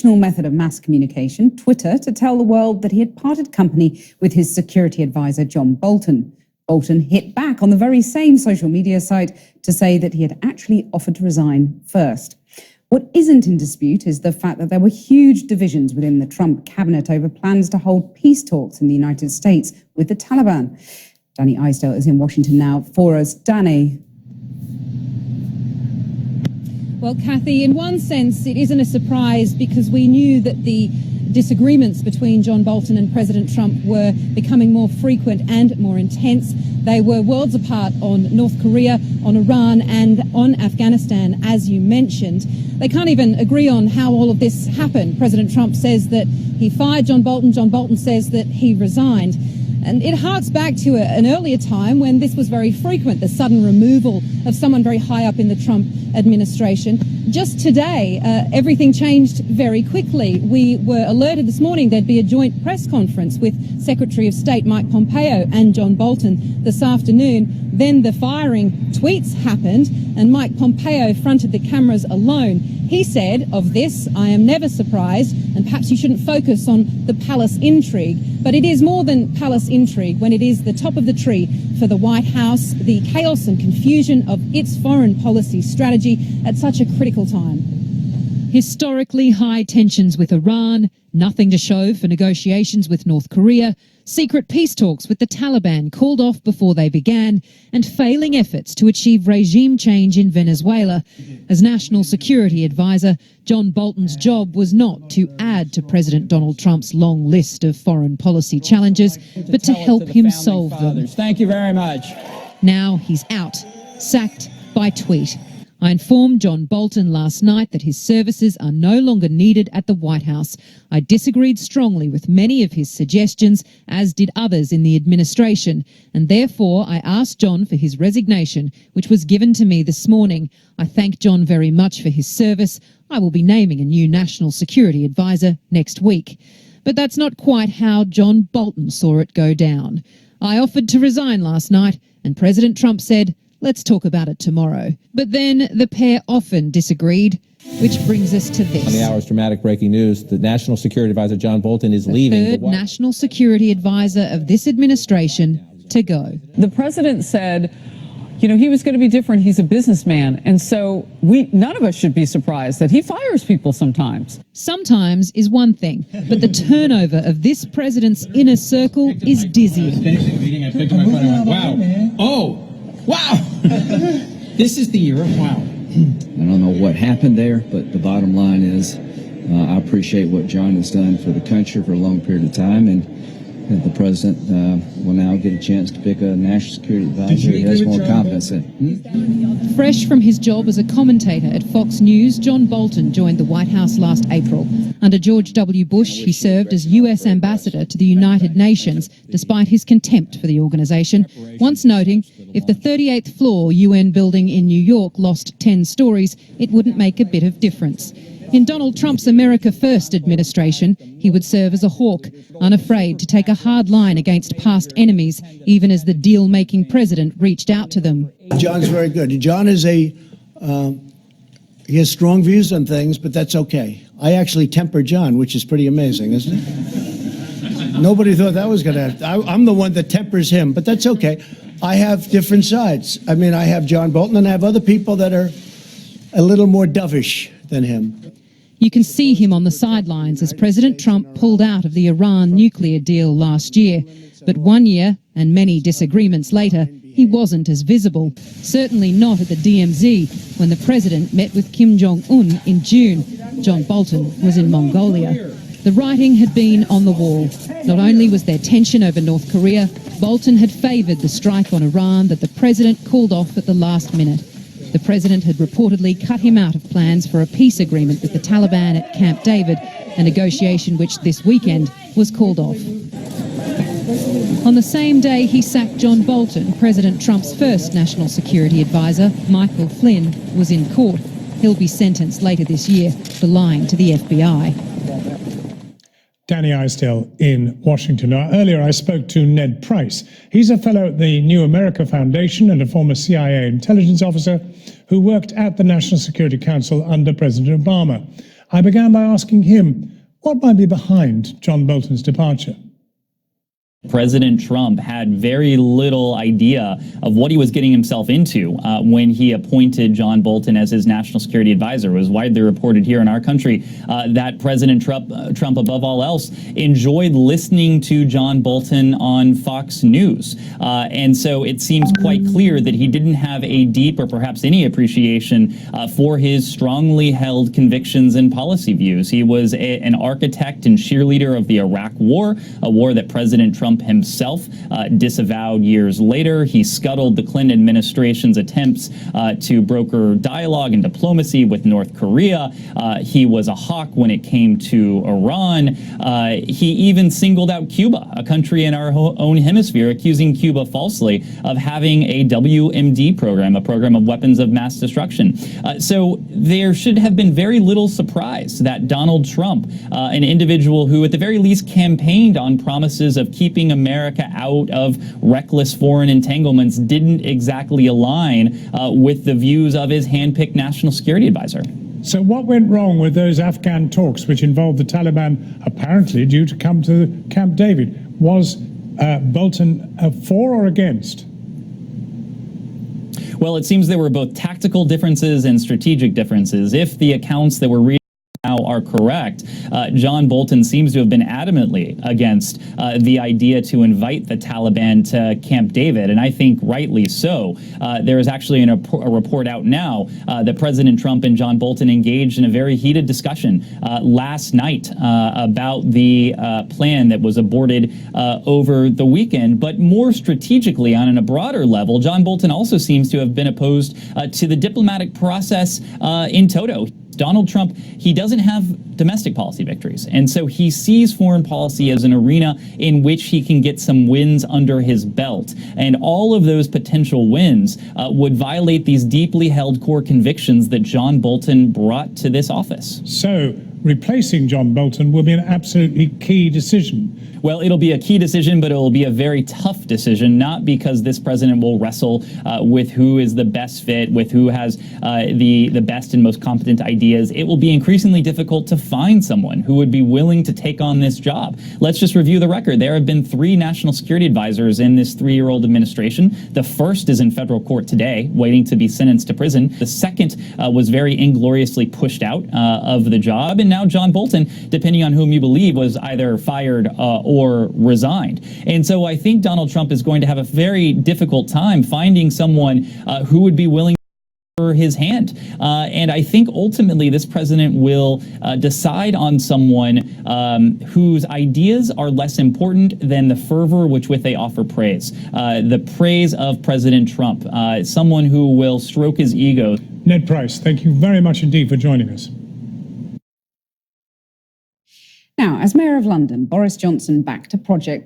method of mass communication, Twitter, to tell the world that he had parted company with his security advisor, John Bolton. Bolton hit back on the very same social media site to say that he had actually offered to resign first. What isn't in dispute is the fact that there were huge divisions within the Trump cabinet over plans to hold peace talks in the United States with the Taliban. Danny Eisdale is in Washington now for us. Danny. Well, Kathy, in one sense, it isn't a surprise because we knew that the disagreements between John Bolton and President Trump were becoming more frequent and more intense. They were worlds apart on North Korea, on Iran and on Afghanistan, as you mentioned. They can't even agree on how all of this happened. President Trump says that he fired John Bolton. John Bolton says that he resigned. And it harks back to an earlier time when this was very frequent, the sudden removal of someone very high up in the Trump administration. Just today, everything changed very quickly. We were alerted this morning there'd be a joint press conference with Secretary of State Mike Pompeo and John Bolton this afternoon. Then the firing tweets happened and Mike Pompeo fronted the cameras alone. He said, of this, I am never surprised, and perhaps you shouldn't focus on the palace intrigue. But it is more than palace intrigue when it is the top of the tree for the White House, the chaos and confusion of its foreign policy strategy at such a critical time. Historically high tensions with Iran, nothing to show for negotiations with North Korea, secret peace talks with the Taliban called off before they began, and failing efforts to achieve regime change in Venezuela. As National Security Advisor, John Bolton's job was not to add to President Donald Trump's long list of foreign policy challenges, but to help him solve them. Thank you very much. Now he's out, sacked by tweet. I informed John Bolton last night that his services are no longer needed at the White House. I disagreed strongly with many of his suggestions, as did others in the administration, and therefore I asked John for his resignation, which was given to me this morning. I thank John very much for his service. I will be naming a new national security advisor next week. But that's not quite how John Bolton saw it go down. I offered to resign last night, and President Trump said, let's talk about it tomorrow. But then the pair often disagreed, which brings us to this. On the hour's dramatic breaking news, the National Security Advisor John Bolton is leaving. The third National Security Advisor of this administration to go. The president said, you know, he was going to be different. He's a businessman. And so none of us should be surprised that he fires people sometimes. Sometimes is one thing, but the turnover of this president's inner circle is dizzying. Wow. Oh. Wow! This is the year of wow. I don't know what happened there, but the bottom line is I appreciate what John has done for the country for a long period of time, and the president will now get a chance to pick a national security advisor who has more competence in. Fresh from his job as a commentator at Fox News, John Bolton joined the White House last April. Under George W. Bush, he served as U.S. ambassador to the United Nations, despite his contempt for the organization, once noting, if the 38th floor UN building in New York lost 10 stories, it wouldn't make a bit of difference. In Donald Trump's America First administration, he would serve as a hawk, unafraid to take a hard line against past enemies, even as the deal-making president reached out to them. John's very good. John is he has strong views on things, but that's okay. I actually temper John, which is pretty amazing, isn't it? Nobody thought that was going to happen. I'm the one that tempers him, but that's okay. I have different sides. I mean, I have John Bolton and I have other people that are a little more dovish than him. You can see him on the sidelines as President Trump pulled out of the Iran nuclear deal last year. But 1 year and many disagreements later, he wasn't as visible. Certainly not at the DMZ when the president met with Kim Jong-un in June. John Bolton was in Mongolia. The writing had been on the wall. Not only was there tension over North Korea, Bolton had favoured the strike on Iran that the president called off at the last minute. The president had reportedly cut him out of plans for a peace agreement with the Taliban at Camp David, a negotiation which this weekend was called off. On the same day he sacked John Bolton, President Trump's first national security advisor, Michael Flynn, was in court. He'll be sentenced later this year for lying to the FBI. Danny Eisdale in Washington. Now, earlier I spoke to Ned Price. He's a fellow at the New America Foundation and a former CIA intelligence officer who worked at the National Security Council under President Obama. I began by asking him what might be behind John Bolton's departure. President Trump had very little idea of what he was getting himself into when he appointed John Bolton as his national security advisor. It was widely reported here in our country that President Trump, above all else, enjoyed listening to John Bolton on Fox News. And so it seems quite clear that he didn't have a deep or perhaps any appreciation for his strongly held convictions and policy views. He was an architect and cheerleader of the Iraq War, a war that President Trump himself disavowed years later. He scuttled the Clinton administration's attempts to broker dialogue and diplomacy with North Korea. He was a hawk when it came to Iran. He even singled out Cuba, a country in our own hemisphere, accusing Cuba falsely of having a WMD program, a program of weapons of mass destruction. So there should have been very little surprise that Donald Trump, an individual who at the very least campaigned on promises of keeping America out of reckless foreign entanglements, didn't exactly align with the views of his handpicked national security advisor. So what went wrong with those Afghan talks which involved the Taliban apparently due to come to Camp David? Was Bolton for or against? Well, it seems there were both tactical differences and strategic differences. If the accounts that were reading now are correct, John Bolton seems to have been adamantly against the idea to invite the Taliban to Camp David, and I think rightly so. There is actually a report out now that President Trump and John Bolton engaged in a very heated discussion last night about the plan that was aborted over the weekend. But more strategically, on a broader level, John Bolton also seems to have been opposed to the diplomatic process in toto. Donald Trump, he doesn't have domestic policy victories, and so he sees foreign policy as an arena in which he can get some wins under his belt, and all of those potential wins would violate these deeply held core convictions that John Bolton brought to this office. So replacing John Bolton will be an absolutely key decision. Well, it'll be a key decision, but it'll be a very tough decision, not because this president will wrestle with who is the best fit, with who has the best and most competent ideas. It will be increasingly difficult to find someone who would be willing to take on this job. Let's just review the record. There have been 3 national security advisors in this 3-year-old administration. The first is in federal court today, waiting to be sentenced to prison. The second was very ingloriously pushed out of the job. And now John Bolton, depending on whom you believe, was either fired or resigned. And so I think Donald Trump is going to have a very difficult time finding someone who would be willing for his hand. And I think ultimately this president will decide on someone whose ideas are less important than the fervor with which they offer praise. The praise of President Trump, someone who will stroke his ego. Ned Price, thank you very much indeed for joining us. Now, as Mayor of London, Boris Johnson backed a project to